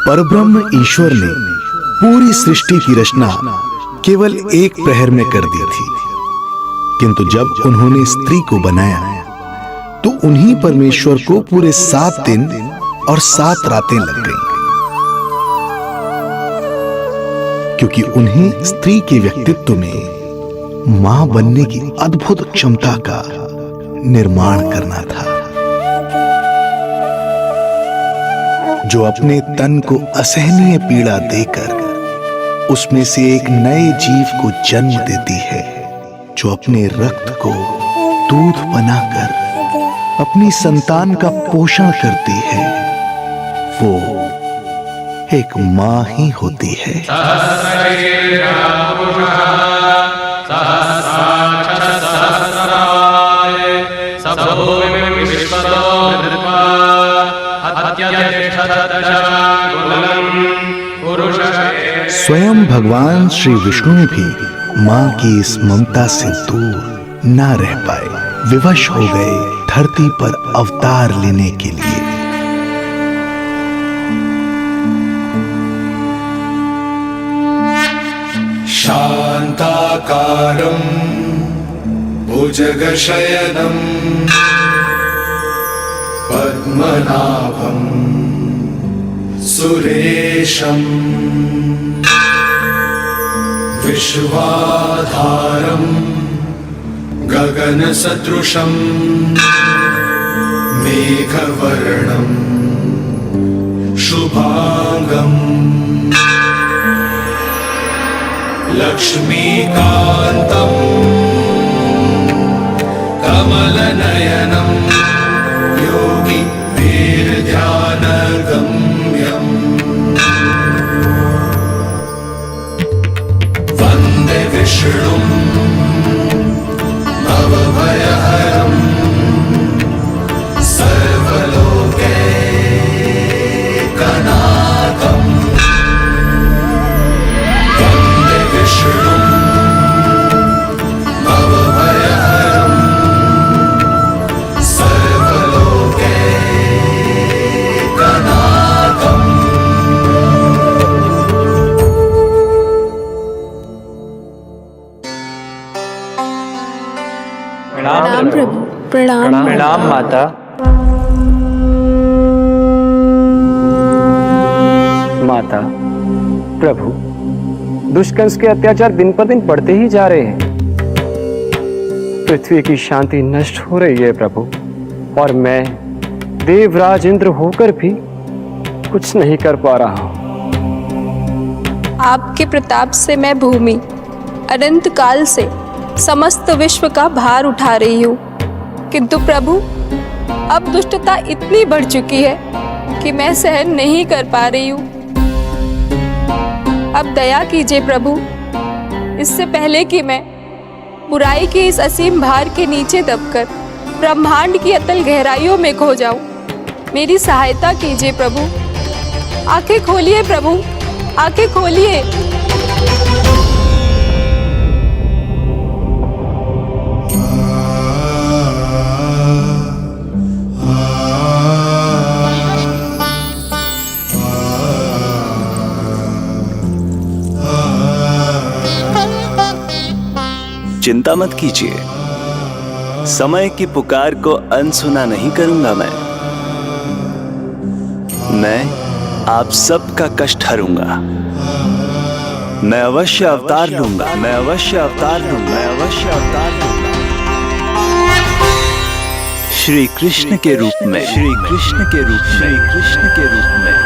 परब्रह्म ईश्वर ने पूरी सृष्टि की रचना केवल एक प्रहर में कर दी थी, किंतु जब उन्होंने स्त्री को बनाया तो उन्हीं परमेश्वर को पूरे 7 दिन और 7 रातें लग गईं, क्योंकि उन्हें स्त्री के व्यक्तित्व में मां बनने की अद्भुत क्षमता का निर्माण करना था, जो अपने तन को असहनीय पीड़ा देकर उसमें से एक नए जीव को जन्म देती है, जो अपने रक्त को दूध बनाकर अपनी संतान का पोषण करती है। वो एक मां ही होती है। स्वयं भगवान श्री विष्णु भी मां की इस ममता से दूर ना रह पाए, विवश हो गए धरती पर अवतार लेने के लिए। शांताकारं भुजगशयनं पद्मनाभं सुरेशं विश्वाधारं गगनसदृशं मेघवर्णं शुभांगं लक्ष्मीकान्तं कमलनयनं योगी ध्यानगम्यं वन्दे विष्णुं भवभयहरं सर्वलोकैकनाथं वन्दे विष्णुं भवभयहरं सर्वलोकैकनाथम्। प्रणाम प्रभु। प्रणाम प्रणाम माता। माता, प्रभु, दुष्कंस के अत्याचार दिन पर दिन बढ़ते ही जा रहे हैं। पृथ्वी की शांति नष्ट हो रही है प्रभु, और मैं देवराज इंद्र होकर भी कुछ नहीं कर पा रहा हूं। आपके प्रताप से मैं भूमि अनंत काल से समस्त विश्व का भार उठा रही हूँ, किंतु प्रभु अब दुष्टता इतनी बढ़ चुकी है कि मैं सहन नहीं कर पा रही हूँ। अब दया कीजिए प्रभु, इससे पहले कि मैं बुराई के इस असीम भार के नीचे दबकर ब्रह्मांड की अतल गहराइयों में खो जाऊं। मेरी सहायता कीजिए प्रभु। आंखें खोलिए प्रभु, आंखें खोलिए। चिंता मत कीजिए, समय की पुकार को अनसुना नहीं करूंगा। मैं आप सबका कष्ट हरूंगा। मैं अवश्य अवतार लूंगा, मैं अवश्य अवतार लूंगा, मैं अवश्य अवतार लूंगा। श्री कृष्ण के रूप में, श्री कृष्ण के रूप में, श्री कृष्ण के रूप में।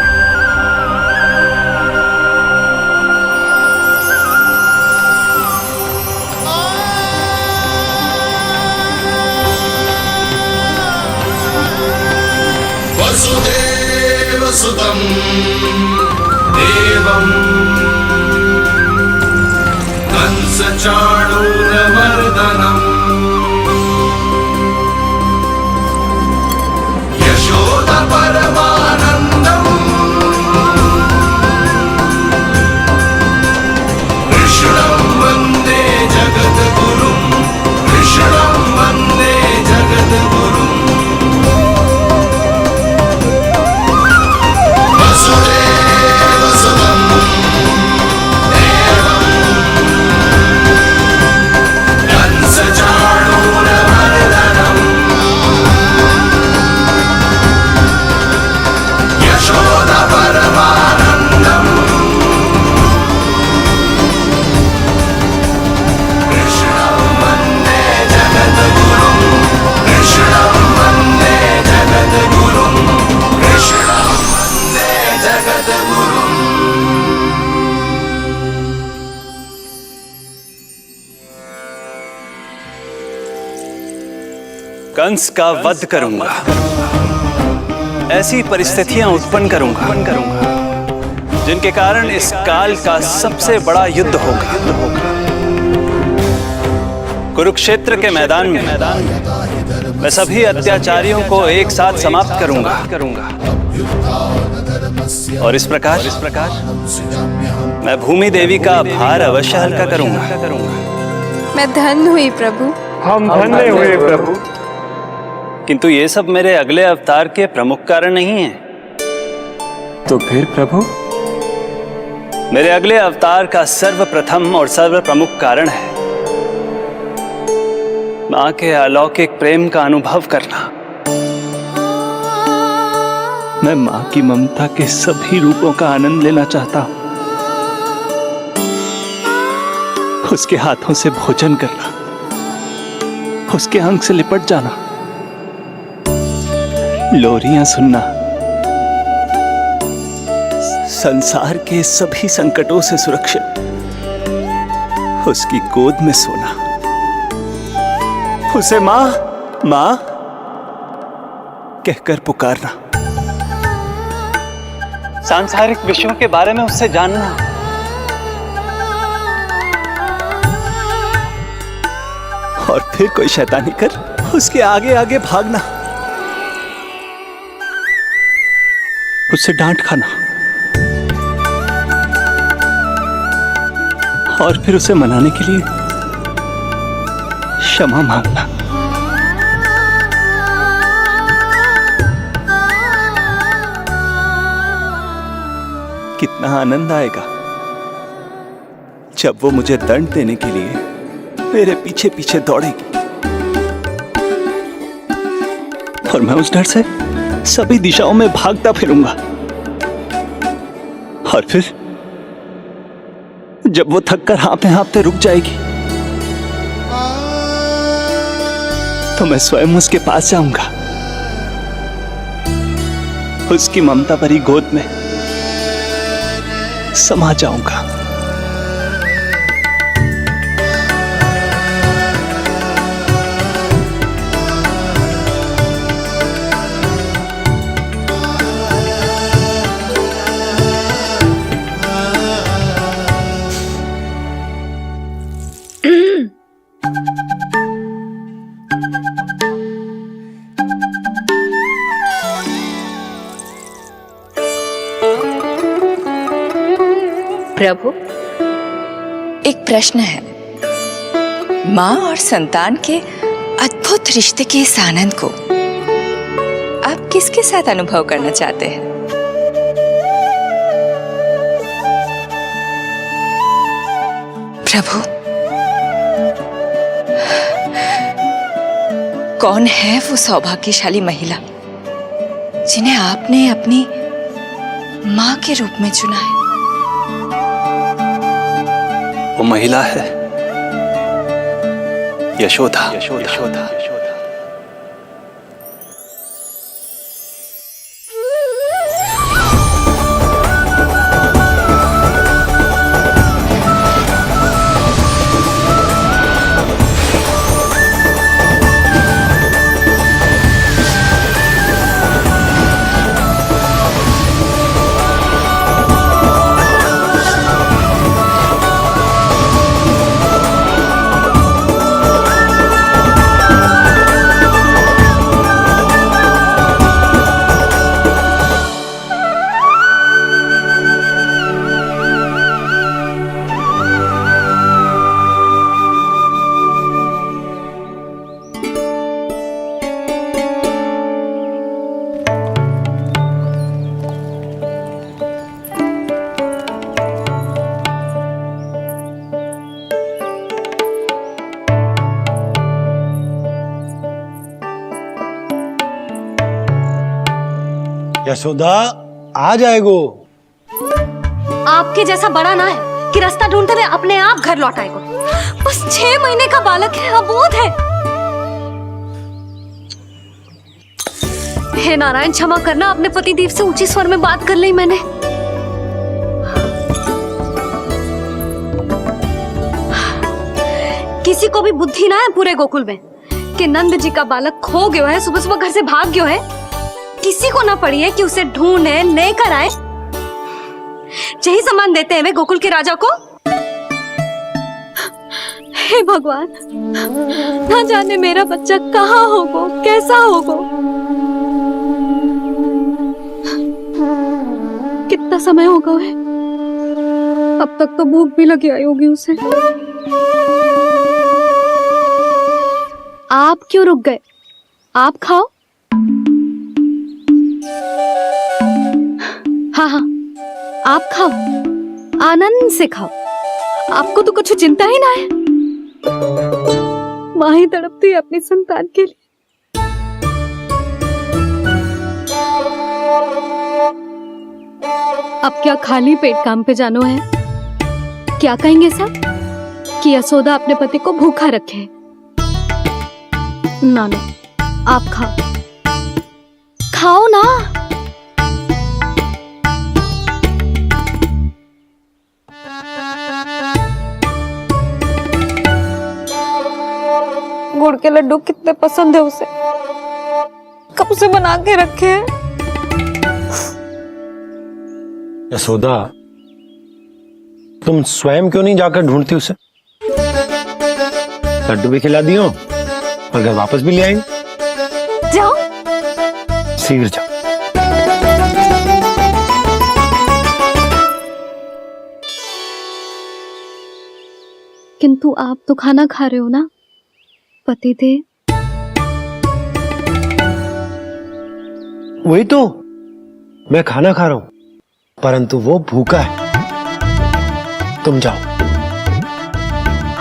वसुदेवसुतं देवं कंसचाणूरमर्दनम् यशोदपरमानन्दम् कृष्णं वन्दे जगद्गुरुं, कृष्णं वन्दे जगद्गुरुं। वसुदेव कंस का वध करूंगा, ऐसी परिस्थितियां उत्पन्न करूंगा जिनके कारण इस काल का सबसे बड़ा युद्ध होगा। कुरुक्षेत्र के मैदान में मैं सभी अत्याचारियों को एक साथ समाप्त करूंगा और इस प्रकार मैं भूमि देवी का भार अवश्य हल्का करूंगा। मैं धन्य हुई प्रभु। हम धन्य हुए प्रभु। किंतु ये सब मेरे अगले अवतार के प्रमुख कारण नहीं है। तो फिर प्रभु? मेरे अगले अवतार का सर्वप्रथम और सर्व प्रमुख कारण है मां के अलौकिक प्रेम का अनुभव करना। मैं मां की ममता के सभी रूपों का आनंद लेना चाहता हूं। उसके हाथों से भोजन करना, उसके अंग से लिपट जाना, लोरियां सुनना, संसार के सभी संकटों से सुरक्षित उसकी गोद में सोना, उसे मां मां कहकर पुकारना, सांसारिक विषयों के बारे में उससे जानना, और फिर कोई शैतानी कर उसके आगे आगे भागना, उससे डांट खाना और फिर उसे मनाने के लिए क्षमा मांगना। कितना आनंद आएगा जब वो मुझे दंड देने के लिए मेरे पीछे पीछे दौड़ेगी और मैं उस डर से सभी दिशाओं में भागता फिरूंगा। और फिर जब वो थककर हाँफते रुक जाएगी तो मैं स्वयं उसके पास जाऊंगा, उसकी ममता भरी गोद में समा जाऊंगा। प्रभु, एक प्रश्न है। माँ और संतान के अद्भुत रिश्ते के इस आनंद को आप किसके साथ अनुभव करना चाहते हैं? प्रभु, कौन है वो सौभाग्यशाली महिला जिन्हें आपने अपनी माँ के रूप में चुना है? वो महिला है यशोदा। यशोदा। यशोदा आ जाएगो। आपके जैसा बड़ा ना है कि रास्ता ढूंढते हुए अपने आप घर लौट आएगो। बस 6 महीने का बालक है, अबोध है। हे नारायण, क्षमा करना, अपने पति देव से ऊंची स्वर में बात कर ली मैंने। किसी को भी बुद्धि ना है पूरे गोकुल में कि नंद जी का बालक खो गयो है, सुबह सुबह घर से भाग गयो है। किसी को ना पड़ी है कि उसे ढूंढे लेकर आए। यही सम्मान देते हैं वे गोकुल के राजा को। हे भगवान, ना जाने मेरा बच्चा कहाँ होगो, कैसा होगो। कितना समय होगा है, अब तक तो भूख भी लगी आई होगी उसे। आप क्यों रुक गए? आप खाओ। हाँ हाँ, आप खाओ, आनंद से खाओ। आपको तो कुछ चिंता ही ना है। माँ ही तड़पती है अपनी संतान के लिए। अब क्या खाली पेट काम पे जानो है? क्या कहेंगे सब कि यशोदा अपने पति को भूखा रखे? ना ना, आप खाओ, खाओ ना। गुड़ के लड्डू कितने पसंद है उसे, कब से बना के रखे हैं। यशोदा, तुम स्वयं क्यों नहीं जाकर ढूंढती उसे? लड्डू भी खिला दियो और घर वापस भी ले आएंगे। जाओ, शीघ्र जाओ। किंतु आप तो खाना खा रहे हो ना पतिदेव? वही तो, मैं खाना खा रहा हूं, परंतु वो भूखा है। तुम जाओ।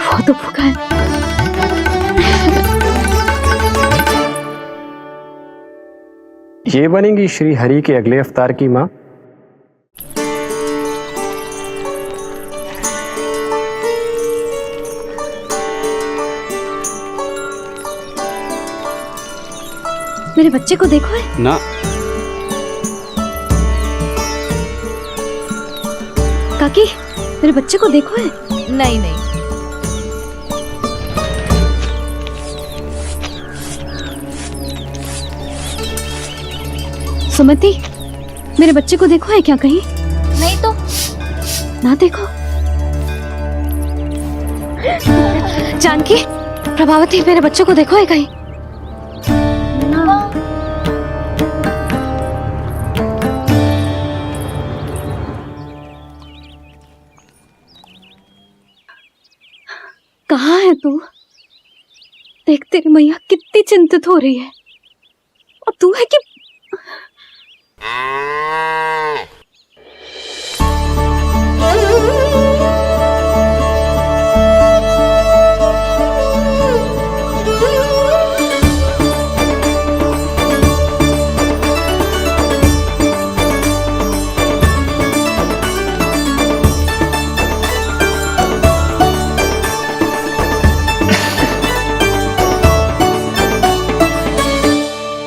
वो तो भूखा है। ये बनेगी श्री हरि के अगले अवतार की माँ। मेरे बच्चे को देखो है ना। काकी, मेरे बच्चे को देखो है। नहीं नहीं, सुमति, मेरे बच्चे को देखो है क्या कहीं? नहीं तो। ना देखो। जानकी, प्रभावती, मेरे बच्चे को देखो है कहीं? कहाँ है तू? देख, तेरी मैया कितनी चिंतित हो रही है, और तू है कि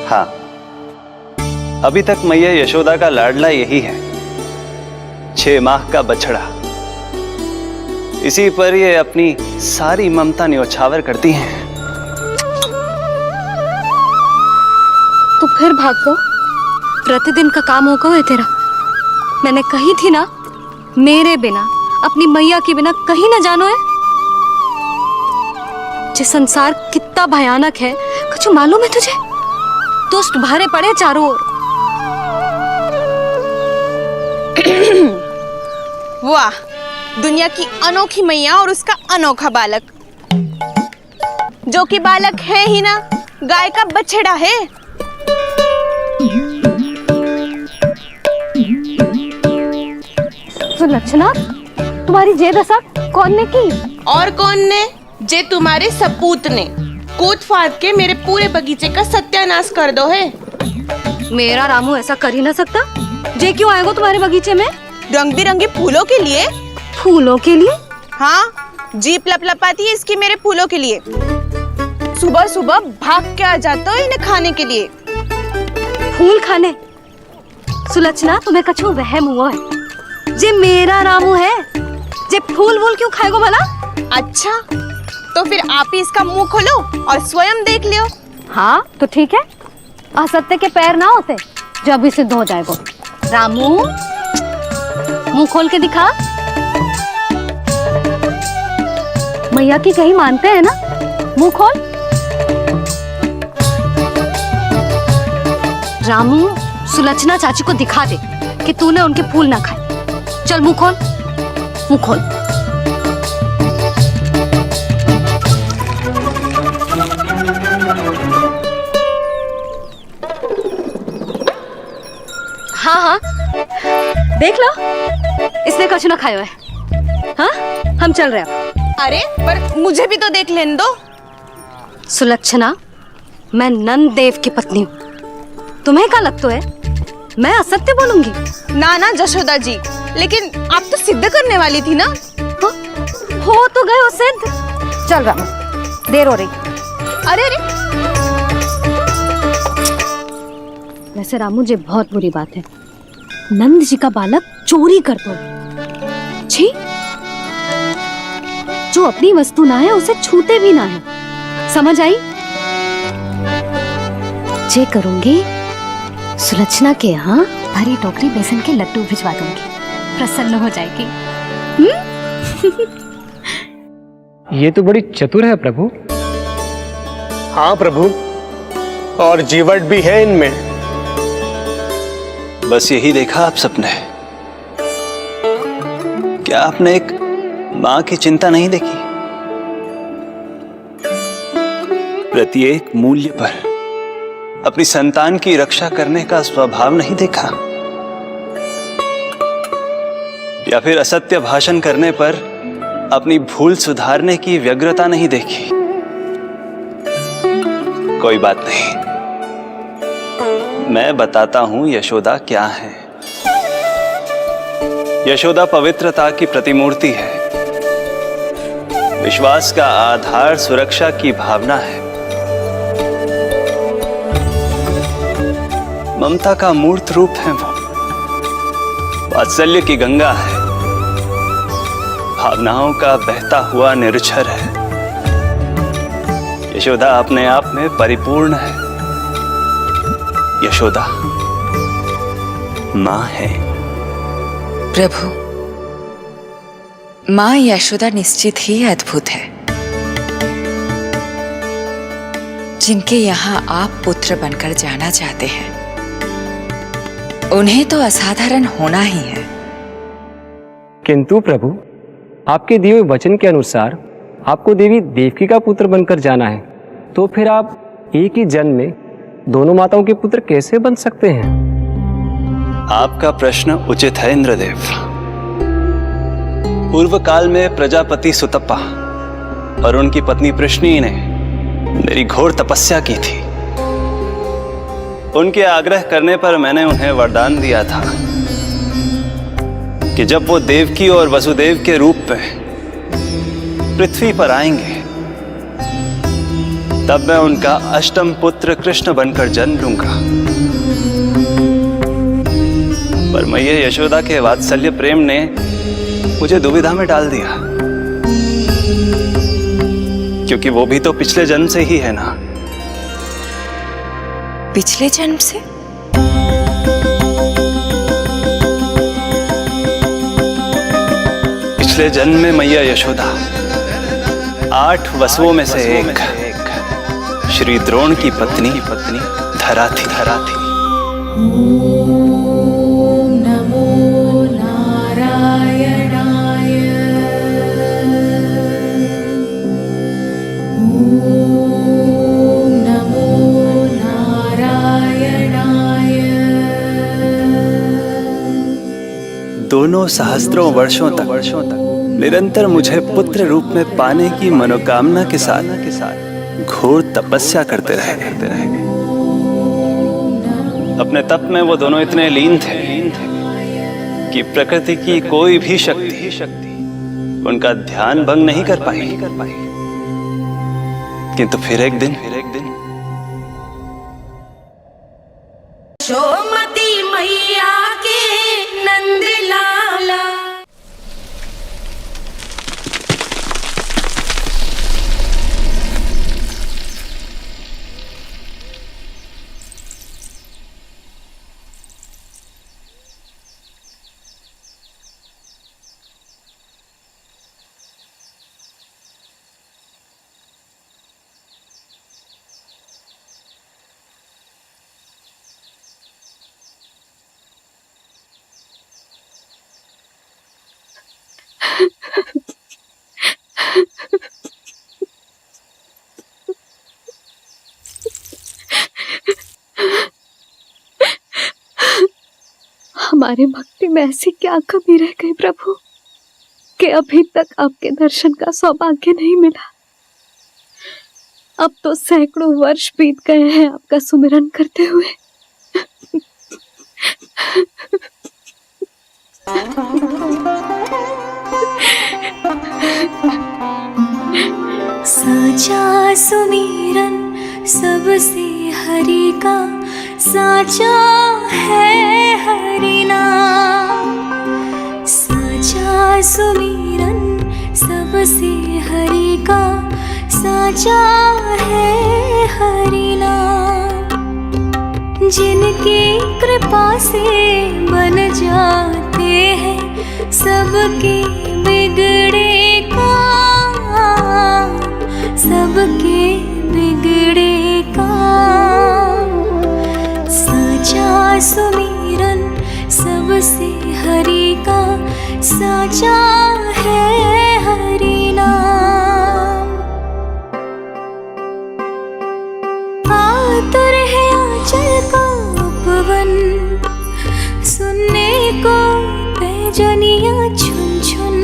हाँ, अभी तक मैया यशोदा का लाडला यही है, 6 माह का बछड़ा। इसी पर ये अपनी सारी ममता न्योछावर करती हैं। तू फिर भाग गो? प्रतिदिन का काम होगा है तेरा। मैंने कही थी ना, मेरे बिना, अपनी मैया के बिना कहीं ना जानो है। ये संसार कितना भयानक है, कुछ मालूम है तुझे? दुष्ट भरे पड़े चारों ओर। वाह, दुनिया की अनोखी मैया और उसका अनोखा बालक, जो कि बालक है ही ना, गाय का बछड़ा है। सुलक्षणा, तुम्हारी जे दशा कौन ने की? और कौन ने? जे तुम्हारे सपूत ने कूद फाद के मेरे पूरे बगीचे का सत्यानाश कर दो है। मेरा रामू ऐसा कर ही ना सकता। जे क्यों आएगा तुम्हारे बगीचे में? रंग बिरंगे फूलों के लिए। फूलों के लिए? हाँ, जीप लपलपाती है इसकी मेरे फूलों के लिए। सुबह सुबह भाग के आ जाता हो इन्हें खाने के लिए। फूल खाने? सुलक्षणा, तुम्हें कछु वहम हुआ है। जे मेरा रामू है, जे फूल वूल क्यों खाएगो भला? अच्छा, तो फिर आप ही इसका मुंह खोलो और स्वयं देख लियो। हाँ तो ठीक है, असत्य के पैर ना होते जो अभी सिद्ध हो जाएगा। रामू मुंह खोल के दिखा। मैया की कहीं मानते हैं ना, मुंह खोल। रामू सुलक्षणा चाची को दिखा दे कि तूने उनके फूल ना खाए। चल मुंह खोल, मुंह खोल। हाँ हाँ देख लो, इसने कछु ना खाया है। हाँ हम चल रहे हैं। अरे पर मुझे भी तो देख लेने दो। सुलक्षणा, मैं नंद देव की पत्नी हूँ, तुम्हें क्या लगता है मैं असत्य बोलूंगी? ना ना जशोदा जी, लेकिन आप तो सिद्ध करने वाली थी ना। हो तो गए हो सिद्ध। चल रामू, देर हो रही। अरे अरे वैसे रामू जी बहुत बुरी बात है, नंद जी का बालक चोरी कर दो। छी, जो अपनी वस्तु ना है उसे छूते भी ना है, समझ आई? जे करूंगी सुलक्षणा के यहाँ भरी टोकरी बेसन के लड्डू भिजवा दूंगी, प्रसन्न हो जाएगी। ये तो बड़ी चतुर है प्रभु। हाँ प्रभु, और जीवट भी है इनमें। बस यही देखा आप सबने? क्या आपने एक मां की चिंता नहीं देखी? प्रत्येक मूल्य पर अपनी संतान की रक्षा करने का स्वभाव नहीं देखा? या फिर असत्य भाषण करने पर अपनी भूल सुधारने की व्यग्रता नहीं देखी? कोई बात नहीं, मैं बताता हूं यशोदा क्या है। यशोदा पवित्रता की प्रतिमूर्ति है, विश्वास का आधार सुरक्षा की भावना है, ममता का मूर्त रूप है वो, वात्सल्य की गंगा है, भावनाओं का बहता हुआ निर्झर है। यशोदा अपने आप में परिपूर्ण है। यशोदा मां है। प्रभु, मां यशोदा निश्चित ही अद्भुत है। जिनके यहाँ आप पुत्र बनकर जाना चाहते हैं, उन्हें तो असाधारण होना ही है। किंतु प्रभु, आपके दिए हुए वचन के अनुसार आपको देवी देवकी का पुत्र बनकर जाना है, तो फिर आप एक ही जन्म में दोनों माताओं के पुत्र कैसे बन सकते हैं? आपका प्रश्न उचित है इंद्रदेव। पूर्व काल में प्रजापति सुतप्पा और उनकी पत्नी प्रश्नी ने मेरी घोर तपस्या की थी। उनके आग्रह करने पर मैंने उन्हें वरदान दिया था कि जब वो देवकी और वसुदेव के रूप में पृथ्वी पर आएंगे, तब मैं उनका अष्टम पुत्र कृष्ण बनकर जन्म लूंगा। पर मैया यशोदा के वात्सल्य प्रेम ने मुझे दुविधा में डाल दिया, क्योंकि वो भी तो पिछले जन्म से ही है ना। पिछले जन्म से? पिछले जन्म में मैया यशोदा 8 वसुओं में से एक श्री द्रोण की पत्नी धरा थी। दोनों सहस्त्रों वर्षों तक निरंतर मुझे पुत्र रूप में पाने की मनोकामना के साथ घोर तपस्या करते रहे। अपने तप में वो दोनों इतने लीन थे कि प्रकृति की कोई भी शक्ति उनका ध्यान भंग नहीं कर पाई। किंतु फिर एक दिन यशोमती मैया के नंद लाला। हमारे भक्ति में ऐसी क्या कमी रह गई प्रभु कि अभी तक आपके दर्शन का सौभाग्य नहीं मिला। अब तो सैकड़ों वर्ष बीत गए हैं आपका सुमिरन करते हुए। साचा सुमिरन सबसे हरि का, साचा है हरि नाम। साचा सुमिरन सबसे हरि का, साचा है हरि नाम। जिनकी कृपा से बन जाते हैं सबके बिगड़े काम, सबके बिगड़े काम। साचा सुमिरन सबसे हरि का, साचा है हरि नाम। आतुर है आंचल का उपवन, सुनने को पैजनियां छुन छुन।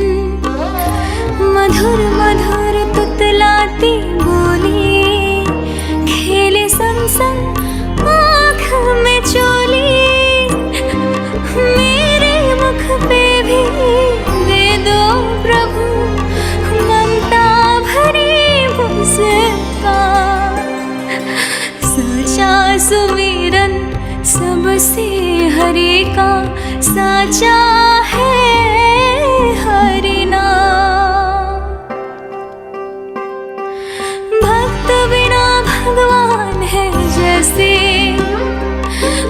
मधुर मधुर तुतलाती बोली, खेले संग संग आँख में चोली। मेरे मुख पे भी दे दो प्रभु ममता भरी मुस्कान। साचा सुमिरन सबसे हरि का, साचा है हरि नाम। भक्त बिना भगवान है जैसे,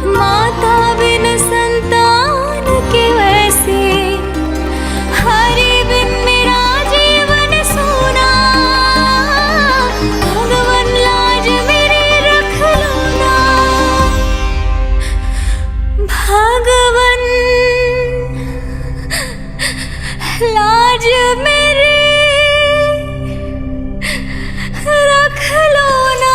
माता बिन संतान के वैसे। हरि बिन मेरा जीवन सूना, भगवान लाज मेरी रख लो ना। भगवान लाज मेरी रख लो ना।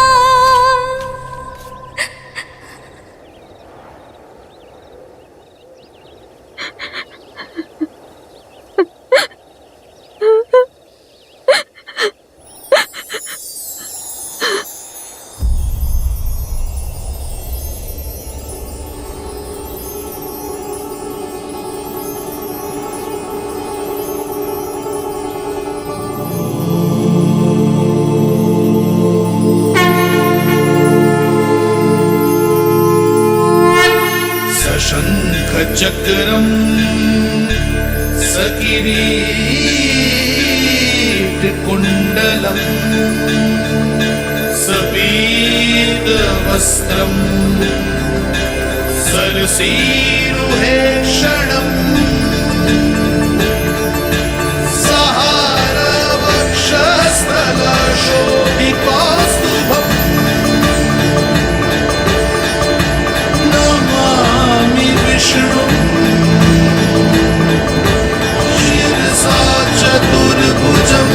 चक्रम सकिरीट कुंडलम सपीत वस्त्रम सरसीरुहे क्षणम सहार वक्षस्थल शोभितौस्तुभम् नमामि विष्णु शिरसा चतुर्भुजम्।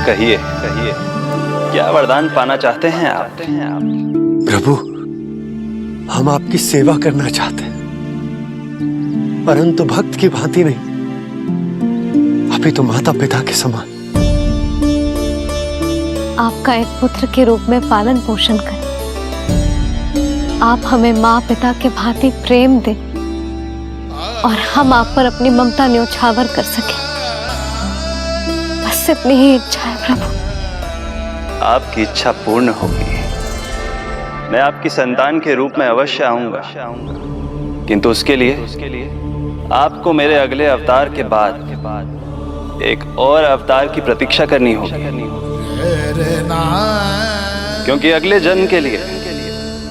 कहिए कहिए, क्या वरदान पाना चाहते हैं आप? प्रभु, हम आपकी सेवा करना चाहते हैं, परंतु भक्त की भांति नहीं, अभी तो माता पिता के समान। आपका एक पुत्र के रूप में पालन पोषण करें। आप हमें माँ पिता के भांति प्रेम दें और हम आप पर अपनी ममता न्योछावर कर सकें। बस इतनी ही इच्छा है प्रभु। आपकी इच्छा पूर्ण होगी। मैं आपकी संतान के रूप में अवश्य आऊंगा, किंतु उसके लिए आपको मेरे अगले अवतार के बाद एक और अवतार की प्रतीक्षा करनी होगी, क्योंकि अगले जन्म के लिए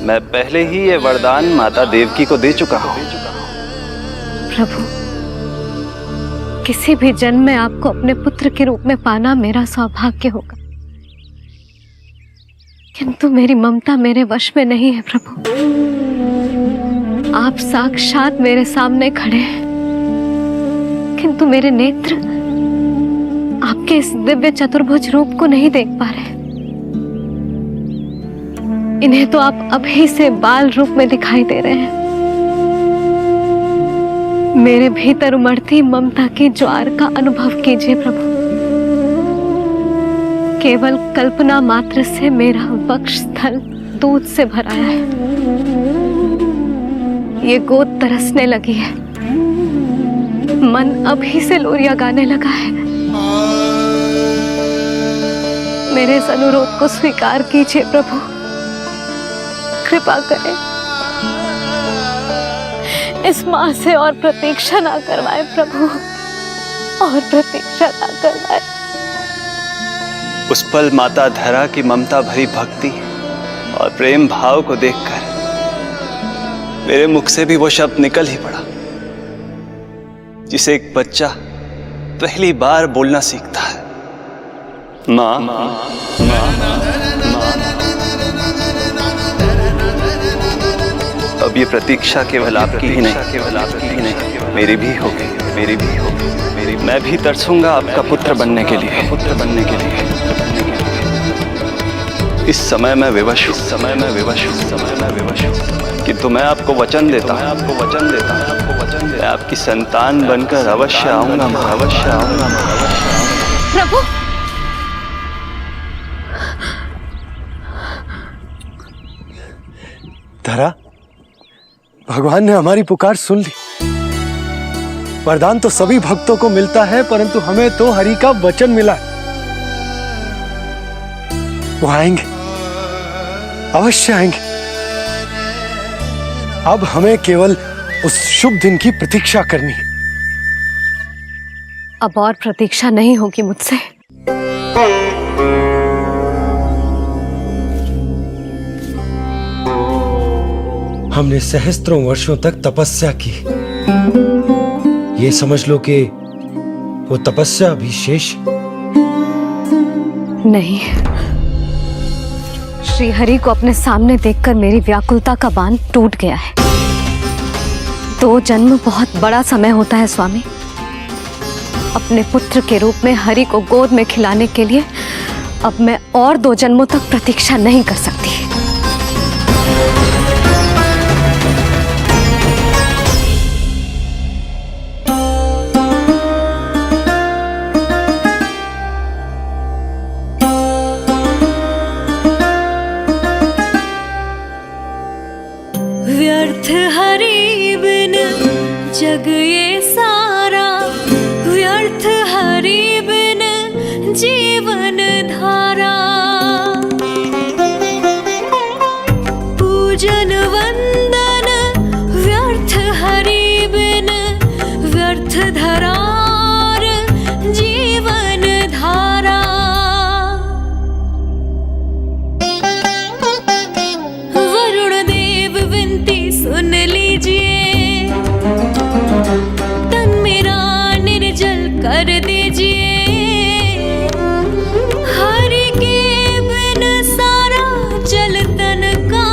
मैं पहले ही ये वरदान माता देवकी को दे चुका हूँ। प्रभु, किसी भी जन्म में आपको अपने पुत्र के रूप में पाना मेरा सौभाग्य होगा, किंतु मेरी ममता मेरे वश में नहीं है। प्रभु, आप साक्षात मेरे सामने खड़े हैं, किंतु मेरे नेत्र आपके इस दिव्य चतुर्भुज रूप को नहीं देख पा रहे। इन्हें तो आप अभी से बाल रूप में दिखाई दे रहे हैं। मेरे भीतर उमड़ती ममता की ज्वार का अनुभव कीजिए प्रभु। केवल कल्पना मात्र से मेरा वक्षस्थल दूध से भराया है। ये गोद तरसने लगी है, मन अभी से लोरियां गाने लगा है। मेरे इस अनुरोध को स्वीकार कीजिए प्रभु, कृपा करें। इस मां से और प्रतीक्षा ना करवाए प्रभु, और प्रतीक्षा ना करवाए। उस पल माता धरा की ममता भरी भक्ति और प्रेम भाव को देखकर मेरे मुख से भी वो शब्द निकल ही पड़ा जिसे एक बच्चा पहली बार बोलना सीखता है, माँ। अब ये प्रतीक्षा केवल आपकी ही नहीं, मेरी भी होगी, मेरी भी होगी। मैं भी तरसूंगा आपका पुत्र बनने के लिए, पुत्र बनने के लिए। इस समय मैं विवश हूँ, समय मैं विवश हूँ, समय मैं विवश हूँ, किंतु मैं आपको वचन देता हूँ, आपको वचन देता हूँ, आपको वचन देता हूँ, आपकी संतान बनकर अवश्य आऊंगा, अवश्य आऊंगा, प्रभु। धरा, भगवान ने हमारी पुकार सुन ली। वरदान तो सभी भक्तों को मिलता है, परंतु हमें तो हरि का वचन मिला है। वो आएंगे, अवश्य आएंगे। अब हमें केवल उस शुभ दिन की प्रतीक्षा करनी है। अब और प्रतीक्षा नहीं होगी मुझसे। हमने सहस्त्रों वर्षों तक तपस्या की, ये समझ लो कि वो तपस्या अभी शेष नहीं। श्री हरि को अपने सामने देखकर मेरी व्याकुलता का बांध टूट गया है। 2 जन्म बहुत बड़ा समय होता है स्वामी। अपने पुत्र के रूप में हरि को गोद में खिलाने के लिए अब मैं और 2 जन्मों तक प्रतीक्षा नहीं कर सकती। व्यर्थ हरि बिन जग ये सारा, व्यर्थ हरि बिन जीवन धारा। पूजन वंदन व्यर्थ हरि बिन, व्यर्थ धरार जीवन धारा। वरुण देव विनती सुन लीजिए, तन मेरा निर्जल कर दीजिए। हरि के बिन सारा जल तन का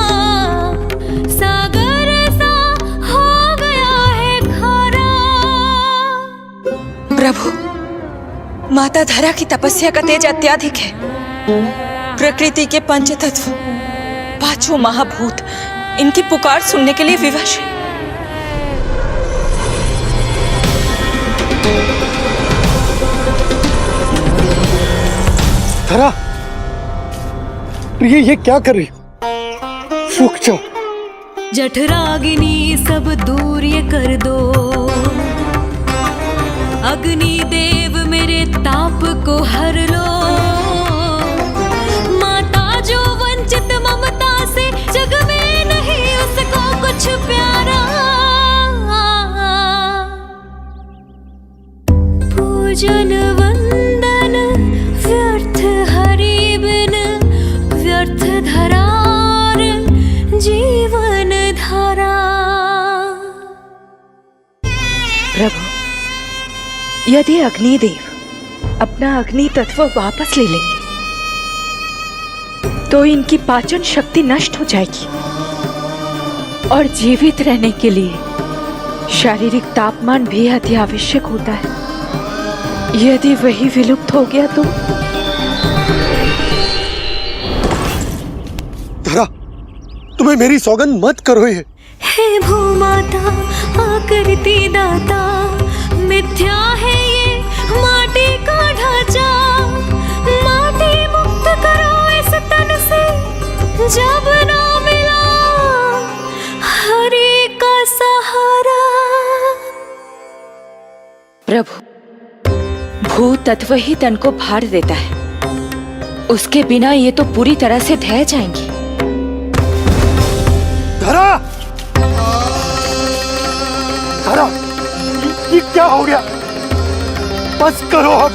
सागर सा हो गया है खारा। प्रभु, माता धरा की तपस्या का तेज अत्याधिक है। प्रकृति के पंचतत्व, 5 महाभूत इनकी पुकार सुनने के लिए विवश है। धरा, प्रिय, ये क्या कर रही? रुक जाओ। जठराग्नि सब दूर ये कर दो, अग्नि देव मेरे ताप को हर लो। माता जो वंचित ममता से, जग में नहीं उसको कुछ प्यारा। भजन वंदन व्यर्थ हरि बिन व्यर्थ धरार जीवन धारा। प्रभु, यदि अग्निदेव अपना अग्नि तत्व वापस ले लेंगे तो इनकी पाचन शक्ति नष्ट हो जाएगी और जीवित रहने के लिए शारीरिक तापमान भी अति आवश्यक होता है। यदि वही विलुप्त हो गया तो धरा, तुम्हें मेरी सौगंध मत करो ये। हे भूमाता आकृति दाता, मिथ्या है ये माटी का ढांचा। माटी मुक्त करो इस तन से जब ना मिला हरि का सहारा। प्रभु, भू तत्व ही तन को भार देता है, उसके बिना ये तो पूरी तरह से ढह जाएंगी। धरा, धरा, ये क्या हो गया? बस करो अब।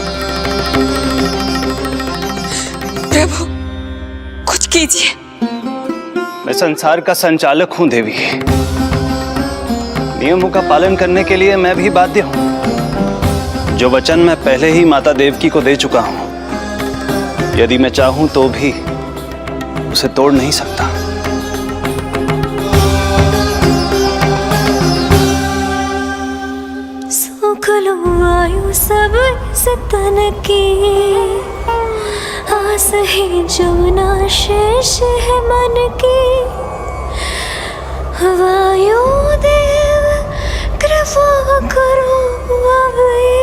प्रभु, कुछ कीजिए। मैं संसार का संचालक हूं देवी। नियमों का पालन करने के लिए मैं भी बाध्य हूं। जो वचन मैं पहले ही माता देवकी को दे चुका हूं, यदि मैं चाहूं तो भी उसे तोड़ नहीं सकता। सुख लो आयु सब इस तन की, आस है जमुना शेष है मन की। वायु देव कृपा करो अब ये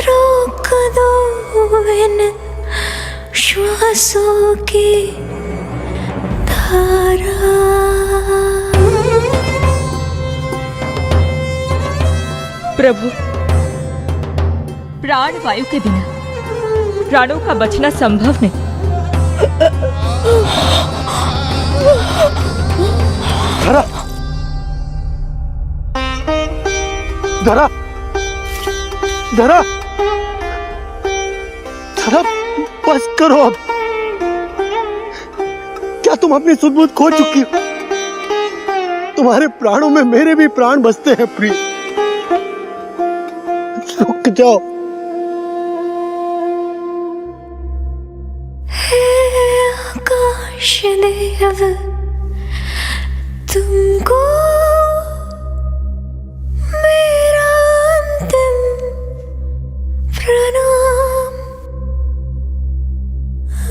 रोक दो इन श्वासों की धारा। प्रभु, प्राण वायु के बिना प्राणों का बचना संभव नहीं। धरा, धरा, धरा, धरा, बस करो अब। क्या तुम अपनी सुध-बुध खो चुकी हो? तुम्हारे प्राणों में मेरे भी प्राण बसते हैं प्रिय। रुक जाओ। हे आकाश देव, तुमको मेरा अंतिम प्रणाम।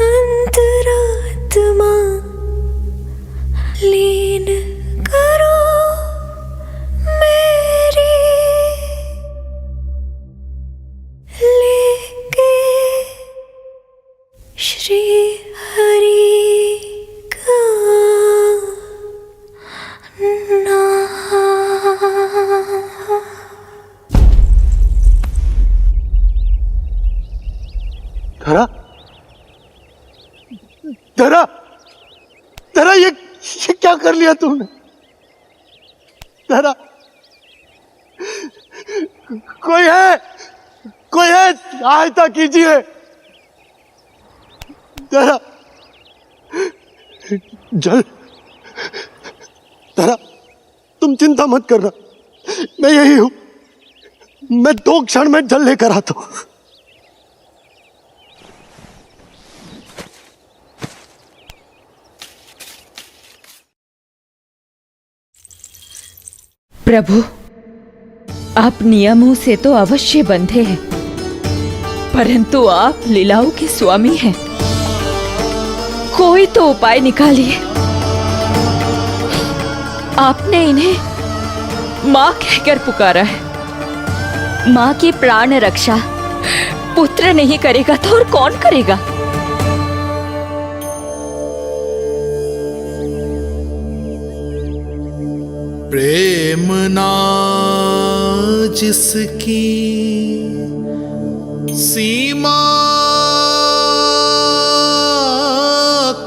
अंतरात्मा लीन करो मेरी, लेके श्री हरि का नाम। धरा, धरा, धरा, ये क्या कर लिया तुमने? धरा, कोई है, कोई है, सहायता कीजिए। धरा, जल, धरा, तुम चिंता मत करना, मैं यही हूं। मैं 2 क्षण में जल लेकर आता हूं। प्रभु, आप नियमों से तो अवश्य बंधे हैं, परंतु आप लीलाओं के स्वामी हैं। कोई तो उपाय निकालिए। आपने इन्हें मां कहकर पुकारा है। मां की प्राण रक्षा पुत्र नहीं करेगा तो और कौन करेगा? प्रेम ना जिसकी सीमा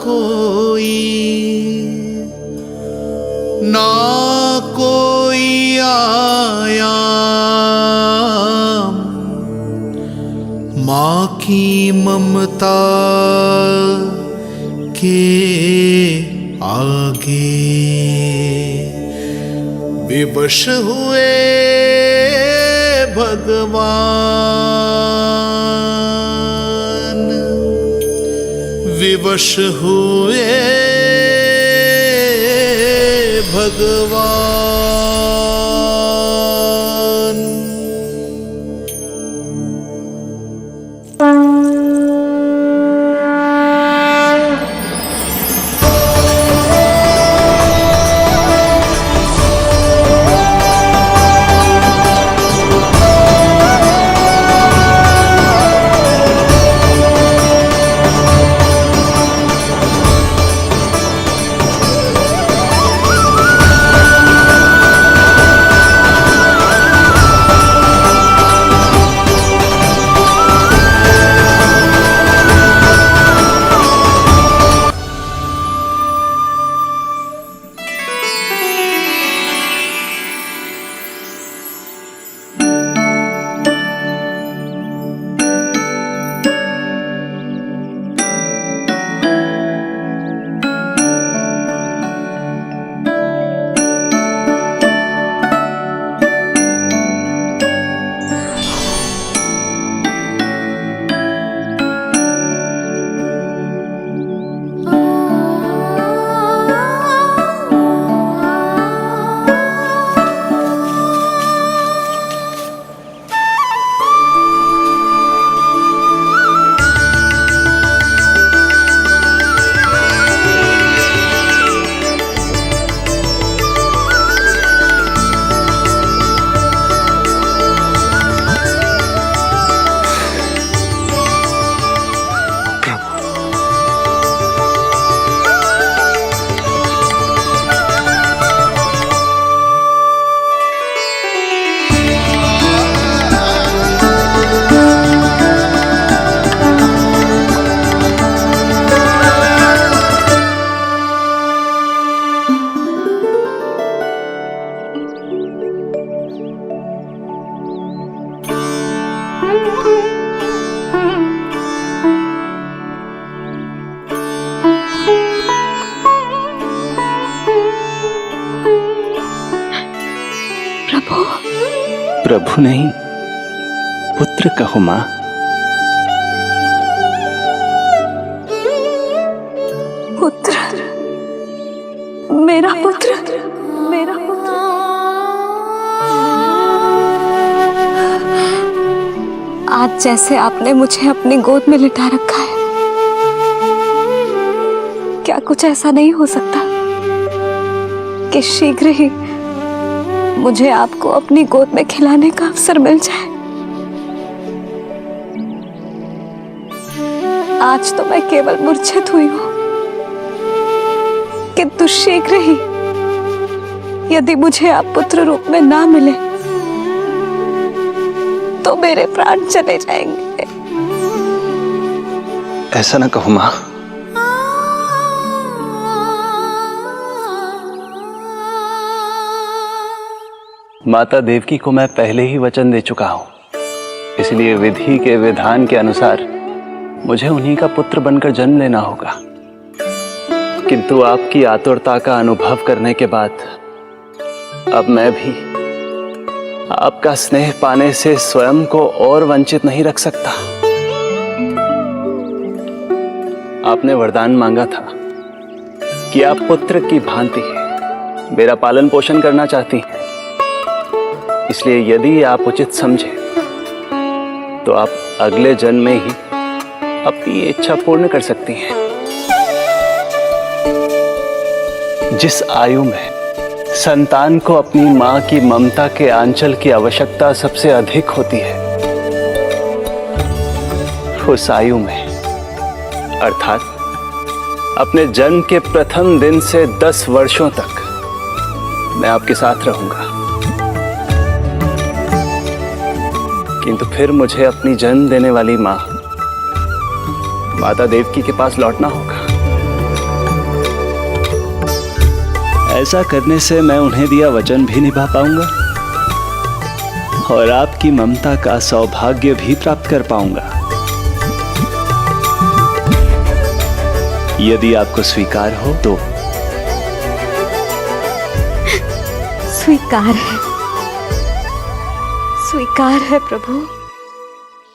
कोई, ना कोई आया माँ की ममता के आगे विवश हुए भगवान, विवश हुए भगवान। प्रभु नहीं, पुत्र कहो मां। पुत्र, मेरा पुत्र, मेरा पुत्र। आज जैसे आपने मुझे अपनी गोद में लिटा रखा है, क्या कुछ ऐसा नहीं हो सकता कि शीघ्र ही मुझे आपको अपनी गोद में खिलाने का अवसर मिल जाए? आज तो मैं केवल मूर्छित हुई हूं, किंतु शीघ्र ही यदि मुझे आप पुत्र रूप में ना मिले तो मेरे प्राण चले जाएंगे। ऐसा ना कहो मां। माता देवकी को मैं पहले ही वचन दे चुका हूं, इसलिए विधि के विधान के अनुसार मुझे उन्हीं का पुत्र बनकर जन्म लेना होगा। किंतु आपकी आतुरता का अनुभव करने के बाद अब मैं भी आपका स्नेह पाने से स्वयं को और वंचित नहीं रख सकता। आपने वरदान मांगा था कि आप पुत्र की भांति मेरा पालन पोषण करना चाहती हैं, इसलिए यदि आप उचित समझे तो आप अगले जन्म में ही अपनी इच्छा पूर्ण कर सकती हैं। जिस आयु में संतान को अपनी मां की ममता के आंचल की आवश्यकता सबसे अधिक होती है, उस आयु में अर्थात अपने जन्म के प्रथम दिन से 10 वर्षों तक मैं आपके साथ रहूंगा। किंतु फिर मुझे अपनी जन्म देने वाली मां माता देवकी के पास लौटना होगा। ऐसा करने से मैं उन्हें दिया वचन भी निभा पाऊंगा और आपकी ममता का सौभाग्य भी प्राप्त कर पाऊंगा। यदि आपको स्वीकार हो तो। स्वीकार है प्रभु,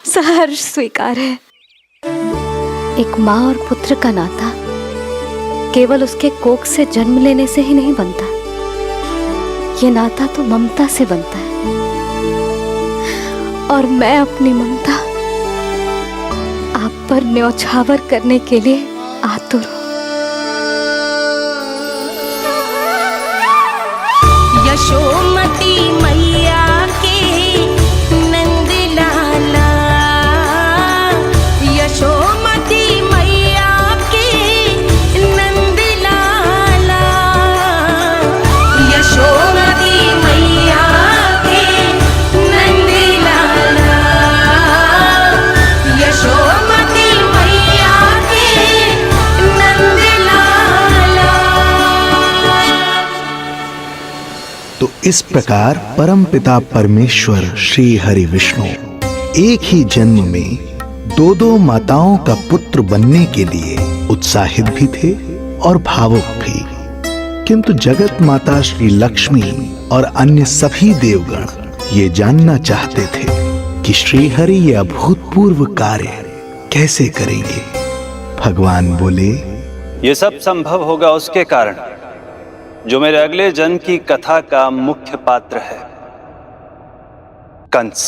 सहर्ष स्वीकार है। एक माँ और पुत्र का नाता केवल उसके कोख से जन्म लेने से ही नहीं बनता, ये नाता तो ममता से बनता है। और मैं अपनी ममता आप पर न्यौछावर करने के लिए आतुर हूं। यशोमती मैया के नंद लाला, यशोमती मैया के नंद लाला, यशोमती मैया के नंद लाला, यशोमती मैया के नंद लाला। तो इस प्रकार परमपिता परमेश्वर श्री हरि विष्णु एक ही जन्म में दो दो माताओं का पुत्र बनने के लिए उत्साहित भी थे और भावुक भी। किंतु जगत माता श्री लक्ष्मी और अन्य सभी देवगण ये जानना चाहते थे कि श्री हरि ये अभूतपूर्व कार्य कैसे करेंगे। भगवान बोले, ये सब संभव होगा उसके कारण जो मेरे अगले जन्म की कथा का मुख्य पात्र है, कंस।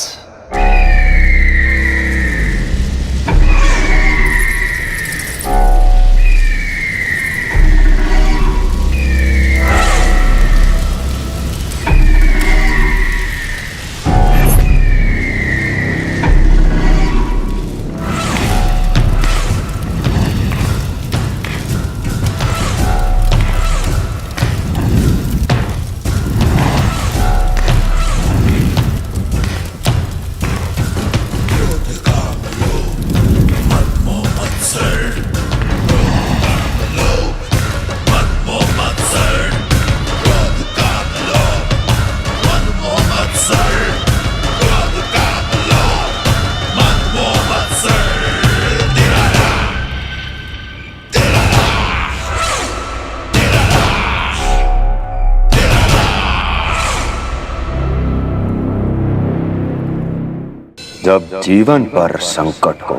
जब जीवन पर संकट हो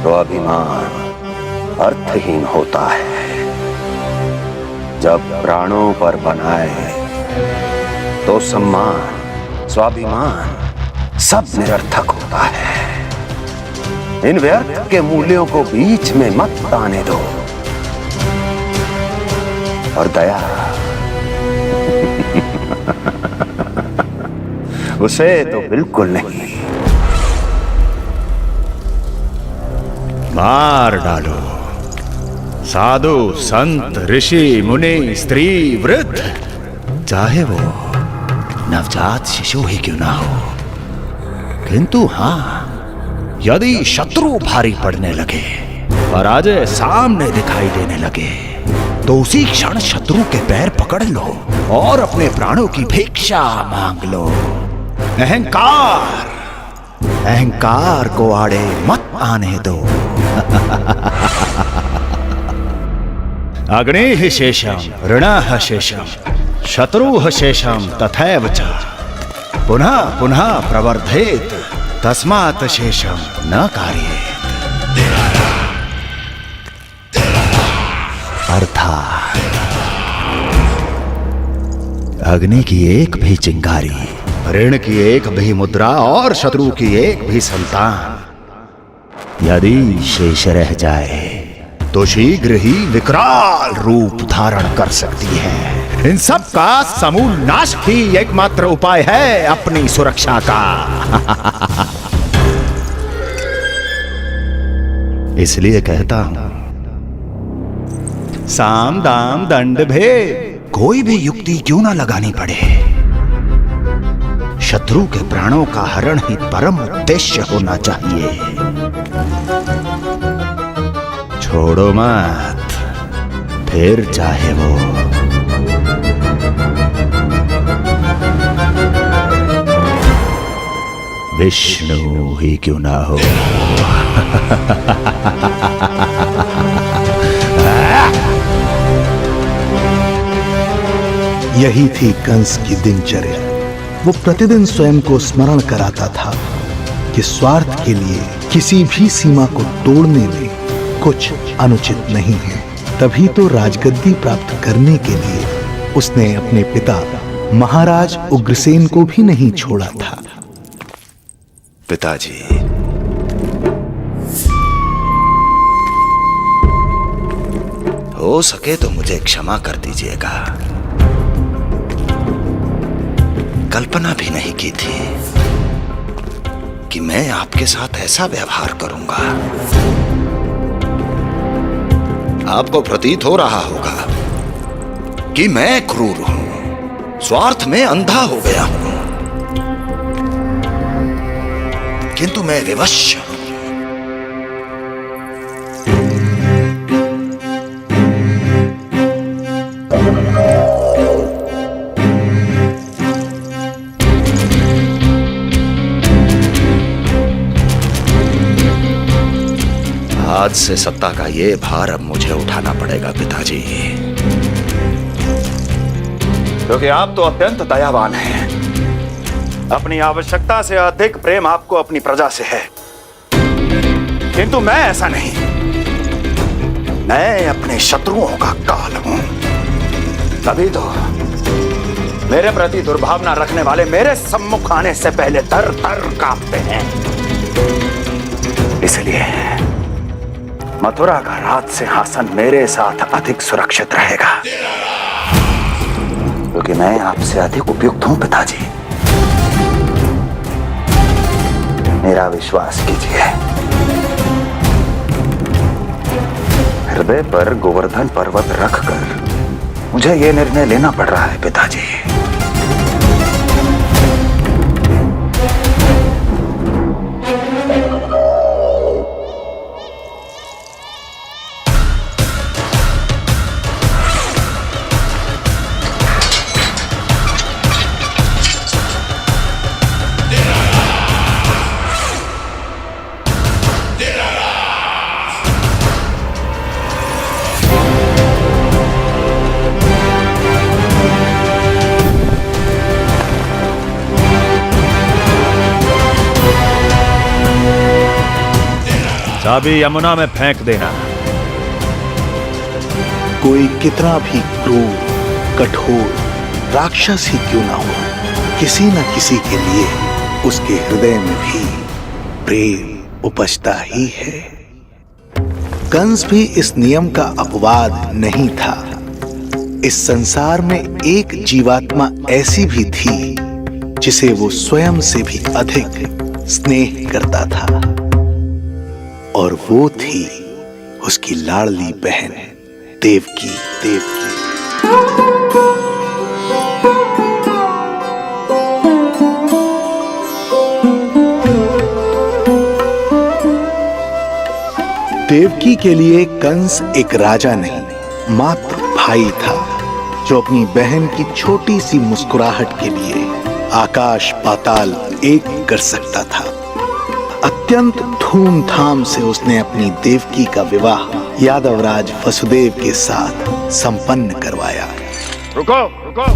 तो अभिमान अर्थहीन होता है। जब प्राणों पर बनाए तो सम्मान स्वाभिमान सब निरर्थक होता है। इन व्यर्थ के मूल्यों को बीच में मत आने दो। और दया उसे तो बिल्कुल नहीं। मार डालो साधु संत ऋषि मुनि स्त्री वृद्ध, चाहे वो नवजात शिशु ही क्यों ना हो। किंतु हां, यदि शत्रु भारी पड़ने लगे, पराजय सामने दिखाई देने लगे, तो उसी क्षण शत्रु के पैर पकड़ लो और अपने प्राणों की भिक्षा मांग लो। अहंकार को आड़े मत आने दो। अग्निः शेषम ऋणः शेषम शत्रुः शेषम तथैव च पुनः पुनः प्रवर्धेत तस्मात् शेषम न कार्येत। अर्थात अग्नि की एक भी चिंगारी, ऋण की एक भी मुद्रा और शत्रु की एक भी संतान यदि शेष रह जाए तो शीघ्र ही विकराल रूप धारण कर सकती है। इन सब का समूल नाश ही एकमात्र उपाय है अपनी सुरक्षा का। इसलिए कहता हूं, साम दाम दंड भेद कोई भी युक्ति क्यों ना लगानी पड़े, शत्रु के प्राणों का हरण ही परम उद्देश्य होना चाहिए। छोड़ो मत, फिर चाहे वो विष्णु ही क्यों ना हो। यही थी कंस की दिनचर्या। वो प्रतिदिन स्वयं को स्मरण कराता था कि स्वार्थ के लिए किसी भी सीमा को तोड़ने में कुछ अनुचित नहीं है। तभी तो राजगद्दी प्राप्त करने के लिए उसने अपने पिता महाराज उग्रसेन को भी नहीं छोड़ा था। पिताजी, हो सके तो मुझे क्षमा कर दीजिएगा। कल्पना भी नहीं की थी कि मैं आपके साथ ऐसा व्यवहार करूंगा। आपको प्रतीत हो रहा होगा कि मैं क्रूर हूं, स्वार्थ में अंधा हो गया हूं, किंतु मैं विवश हूं। आज से सत्ता का ये भार अब मुझे उठाना पड़ेगा पिताजी, क्योंकि आप तो अत्यंत दयावान हैं। अपनी आवश्यकता से अधिक प्रेम आपको अपनी प्रजा से है, किंतु मैं ऐसा नहीं। मैं अपने शत्रुओं का काल हूं, तभी तो मेरे प्रति दुर्भावना रखने वाले मेरे सम्मुख आने से पहले तर तर कांपते हैं। इसलिए मथुरा का राज सिंहासन मेरे साथ अधिक सुरक्षित रहेगा, क्योंकि मैं आपसे अधिक उपयुक्त हूं पिताजी। मेरा विश्वास कीजिए। हृदय पर गोवर्धन पर्वत रखकर मुझे यह निर्णय लेना पड़ रहा है पिताजी। चाबी यमुना में फेंक देना। कोई कितना भी क्रूर, कठोर राक्षस ही क्यों ना हो, किसी न किसी के लिए उसके हृदय में भी प्रेम उपजता ही है। कंस भी इस नियम का अपवाद नहीं था। इस संसार में एक जीवात्मा ऐसी भी थी जिसे वो स्वयं से भी अधिक स्नेह करता था, और वो थी उसकी लाडली बहन देवकी। देवकी के लिए कंस एक राजा नहीं, मात्र भाई था, जो अपनी बहन की छोटी सी मुस्कुराहट के लिए आकाश पाताल एक कर सकता था। अत्यंत धूमधाम से उसने अपनी देवकी का विवाह यादवराज वसुदेव के साथ संपन्न करवाया। रुको, रुको।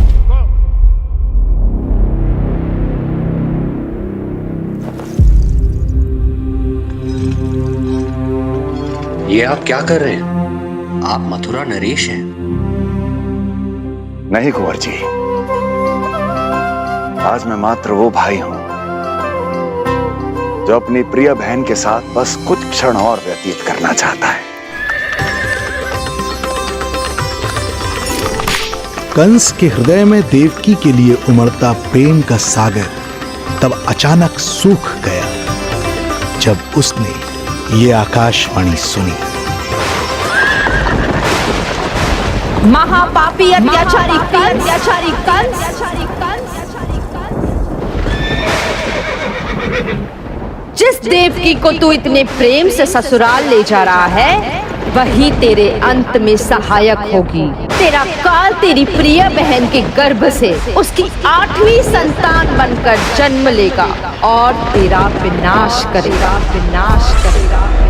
ये आप क्या कर रहे हैं? आप मथुरा नरेश हैं? नहीं कुंवर जी, आज मैं मात्र वो भाई हूं जो अपनी प्रिय बहन के साथ बस कुछ क्षण और व्यतीत करना चाहता है। कंस के हृदय में देवकी के लिए उमड़ता प्रेम का सागर तब अचानक सूख गया जब उसने ये आकाशवाणी सुनी। महापापी अत्याचारी कंस, जिस देवकी को तू इतने प्रेम से ससुराल ले जा रहा है, वही तेरे अंत में सहायक होगी। तेरा काल तेरी प्रिय बहन के गर्भ से उसकी 8वीं संतान बनकर जन्म लेगा और तेरा विनाश करेगा, विनाश करेगा।